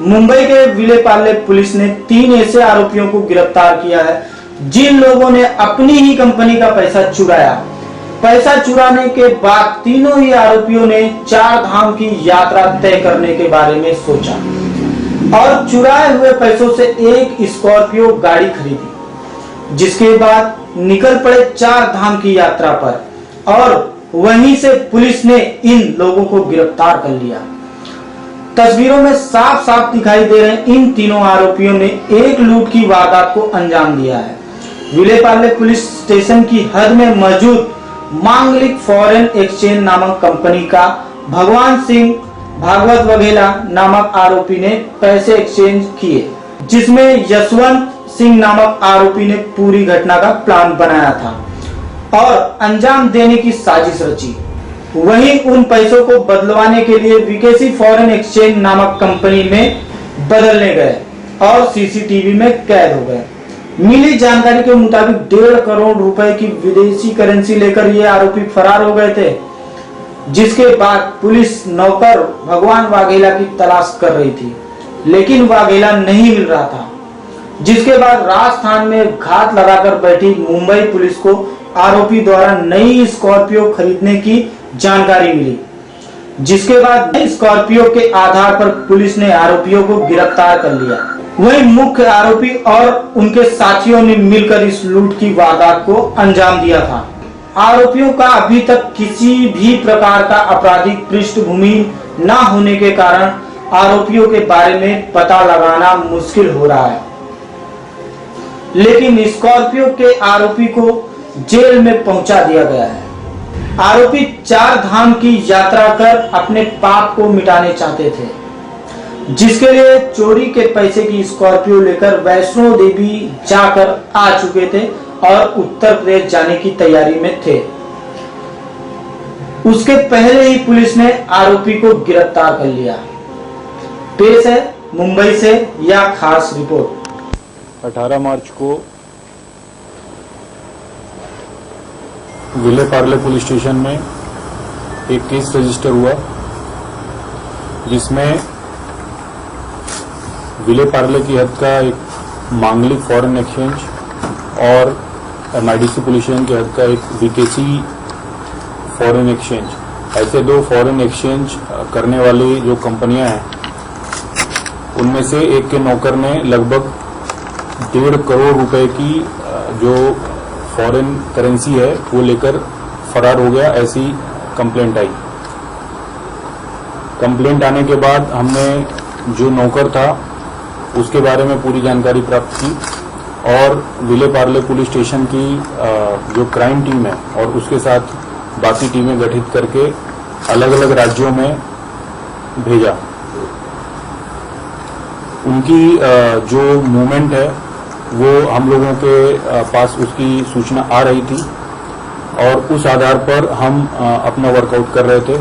मुंबई के विलेपार्ले पुलिस ने 3 ऐसे आरोपियों को गिरफ्तार किया है जिन लोगों ने अपनी ही कंपनी का पैसा चुराया। पैसा चुराने के बाद तीनों ही आरोपियों ने 4 धाम की यात्रा तय करने के बारे में सोचा और चुराए हुए पैसों से एक स्कॉर्पियो गाड़ी खरीदी, जिसके बाद निकल पड़े 4 धाम की यात्रा पर और वहीं से पुलिस ने इन लोगों को गिरफ्तार कर लिया। तस्वीरों में साफ साफ दिखाई दे रहे इन तीनों आरोपियों ने एक लूट की वारदात को अंजाम दिया है। विलेपार्ले पुलिस स्टेशन की हद में मौजूद मांगलिक फॉरेन एक्सचेंज नामक कंपनी का भगवान सिंह भागवत वघेला नामक आरोपी ने पैसे एक्सचेंज किए, जिसमें यशवंत सिंह नामक आरोपी ने पूरी घटना का प्लान बनाया था और अंजाम देने की साजिश रची। वहीं उन पैसों को बदलवाने के लिए विकेसी फॉरेन एक्सचेंज नामक कंपनी में बदलने गए और सीसीटीवी में कैद हो गए। मिली जानकारी के मुताबिक 1.5 करोड़ रुपए की विदेशी करेंसी लेकर ये आरोपी फरार हो गए थे, जिसके बाद पुलिस नौकर भगवान वाघेला की तलाश कर रही थी, लेकिन वाघेला नहीं मिल रहा था। जिसके बाद राजस्थान में घात लगाकर बैठी मुंबई पुलिस को आरोपी द्वारा नई स्कॉर्पियो खरीदने की जानकारी मिली, जिसके बाद स्कॉर्पियो के आधार पर पुलिस ने आरोपियों को गिरफ्तार कर लिया। वहीं मुख्य आरोपी और उनके साथियों ने मिलकर इस लूट की वारदात को अंजाम दिया था। आरोपियों का अभी तक किसी भी प्रकार का आपराधिक पृष्ठभूमि न होने के कारण आरोपियों के बारे में पता लगाना मुश्किल हो रहा है, लेकिन स्कॉर्पियो के आरोपी को जेल में पहुंचा दिया गया है। आरोपी 4 धाम की यात्रा कर अपने पाप को मिटाने चाहते थे, जिसके लिए चोरी के पैसे की स्कॉर्पियो लेकर वैष्णो देवी जाकर आ चुके थे और उत्तर प्रदेश जाने की तैयारी में थे। उसके पहले ही पुलिस ने आरोपी को गिरफ्तार कर लिया। पेश है मुंबई से यह खास रिपोर्ट। 18 मार्च को विलेपार्ले पुलिस स्टेशन में एक केस रजिस्टर हुआ, जिसमें विलेपार्ले की हद का एक मांगलिक फॉरेन एक्सचेंज और एमआईडीसी पुलिस स्टेशन की हद का एक विकेसी फॉरेन एक्सचेंज, ऐसे 2 फॉरेन एक्सचेंज करने वाली जो कंपनियां हैं, उनमें से एक के नौकर ने लगभग 1.5 करोड़ रुपए की जो फॉरेन करेंसी है वो लेकर फरार हो गया, ऐसी कंप्लेंट आई। कंप्लेंट आने के बाद हमने जो नौकर था उसके बारे में पूरी जानकारी प्राप्त की और विलेपार्ले पुलिस स्टेशन की जो क्राइम टीम है और उसके साथ बाकी टीमें गठित करके अलग अलग राज्यों में भेजा। उनकी जो मूवमेंट है वो हम लोगों के पास उसकी सूचना आ रही थी और उस आधार पर हम अपना वर्कआउट कर रहे थे।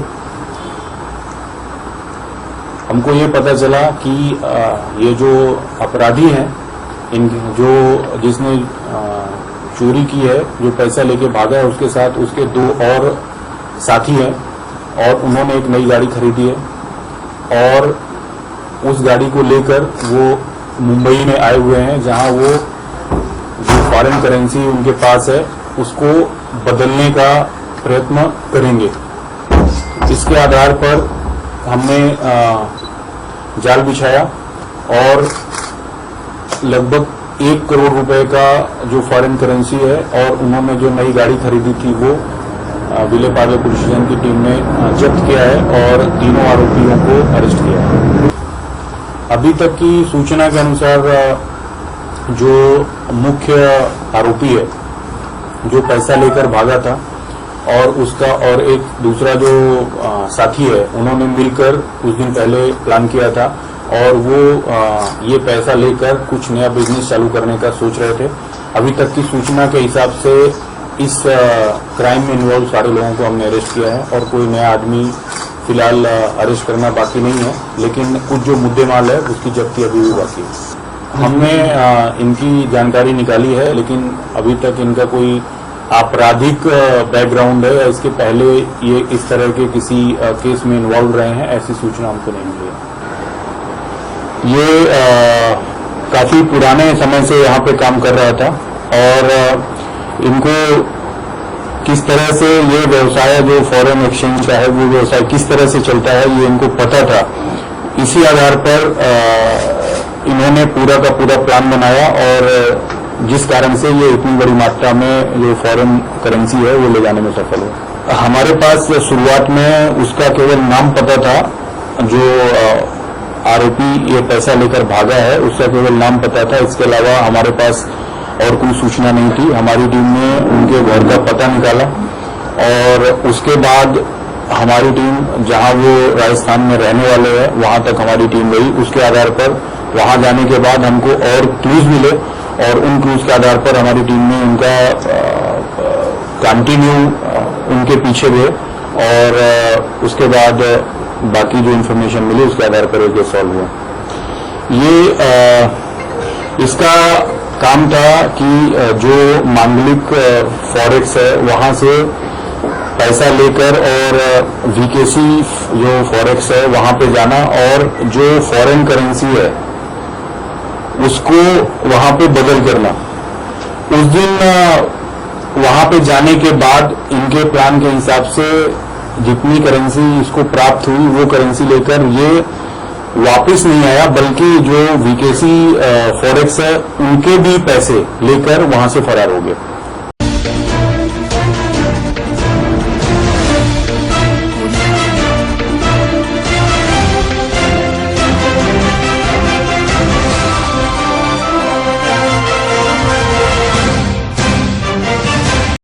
हमको ये पता चला कि ये जो अपराधी हैं, इन जो जिसने चोरी की है, जो पैसा लेके भागा है, उसके साथ उसके 2 और साथी हैं और उन्होंने एक नई गाड़ी खरीदी है और उस गाड़ी को लेकर वो मुंबई में आए हुए हैं, जहां वो जो फॉरेन करेंसी उनके पास है उसको बदलने का प्रयत्न करेंगे। इसके आधार पर हमने जाल बिछाया और लगभग 1 करोड़ रुपए का जो फॉरेन करेंसी है और उन्होंने जो नई गाड़ी खरीदी थी वो विलेपार्ले पुलिस स्टेशन की टीम ने जब्त किया है और तीनों आरोपियों को अरेस्ट किया है। अभी तक की सूचना के अनुसार जो मुख्य आरोपी है, जो पैसा लेकर भागा था और उसका और एक दूसरा जो साथी है, उन्होंने मिलकर कुछ दिन पहले प्लान किया था और वो ये पैसा लेकर कुछ नया बिजनेस चालू करने का सोच रहे थे। अभी तक की सूचना के हिसाब से इस क्राइम में इन्वॉल्व सारे लोगों को हमने अरेस्ट किया है और कोई नया आदमी फिलहाल अरेस्ट करना बाकी नहीं है, लेकिन कुछ जो मुद्दे माल है उसकी जब्ती अभी भी बाकी है। हमने इनकी जानकारी निकाली है, लेकिन अभी तक इनका कोई आपराधिक बैकग्राउंड है या इसके पहले ये इस तरह के किसी केस में इन्वॉल्व रहे हैं, ऐसी सूचना हमको नहीं मिली है। ये काफी पुराने समय से यहाँ पे काम कर रहा था और इनको किस तरह से ये व्यवसाय जो फॉरेन एक्सचेंज का है वो व्यवसाय किस तरह से चलता है ये इनको पता था। इसी आधार पर इन्होंने पूरा का पूरा प्लान बनाया और जिस कारण से ये इतनी बड़ी मात्रा में जो फॉरेन करेंसी है वो ले जाने में सफल हुआ। हमारे पास शुरुआत में उसका केवल नाम पता था, जो आरोपी ये पैसा लेकर भागा है उसका केवल नाम पता था। इसके अलावा हमारे पास और कोई सूचना नहीं थी। हमारी टीम ने उनके घर का पता निकाला और उसके बाद हमारी टीम जहां वो राजस्थान में रहने वाले हैं वहां तक हमारी टीम गई। उसके आधार पर वहां जाने के बाद हमको और क्लूज मिले और उन क्लूज के आधार पर हमारी टीम ने उनका कंटिन्यू उनके पीछे गए और उसके बाद बाकी जो इन्फॉर्मेशन मिली उसके आधार पर ये सॉल्व हुआ। ये इसका काम था कि जो मांगलिक फॉरेक्स है वहां से पैसा लेकर और वीकेसी जो फॉरेक्स है वहां पे जाना और जो फॉरेन करेंसी है उसको वहां पे बदल करना। उस दिन वहां पे जाने के बाद इनके प्लान के हिसाब से जितनी करेंसी इसको प्राप्त हुई वो करेंसी लेकर ये वापस नहीं आया, बल्कि जो वीकेसी फॉरेक्स है उनके भी पैसे लेकर वहां से फरार हो गए।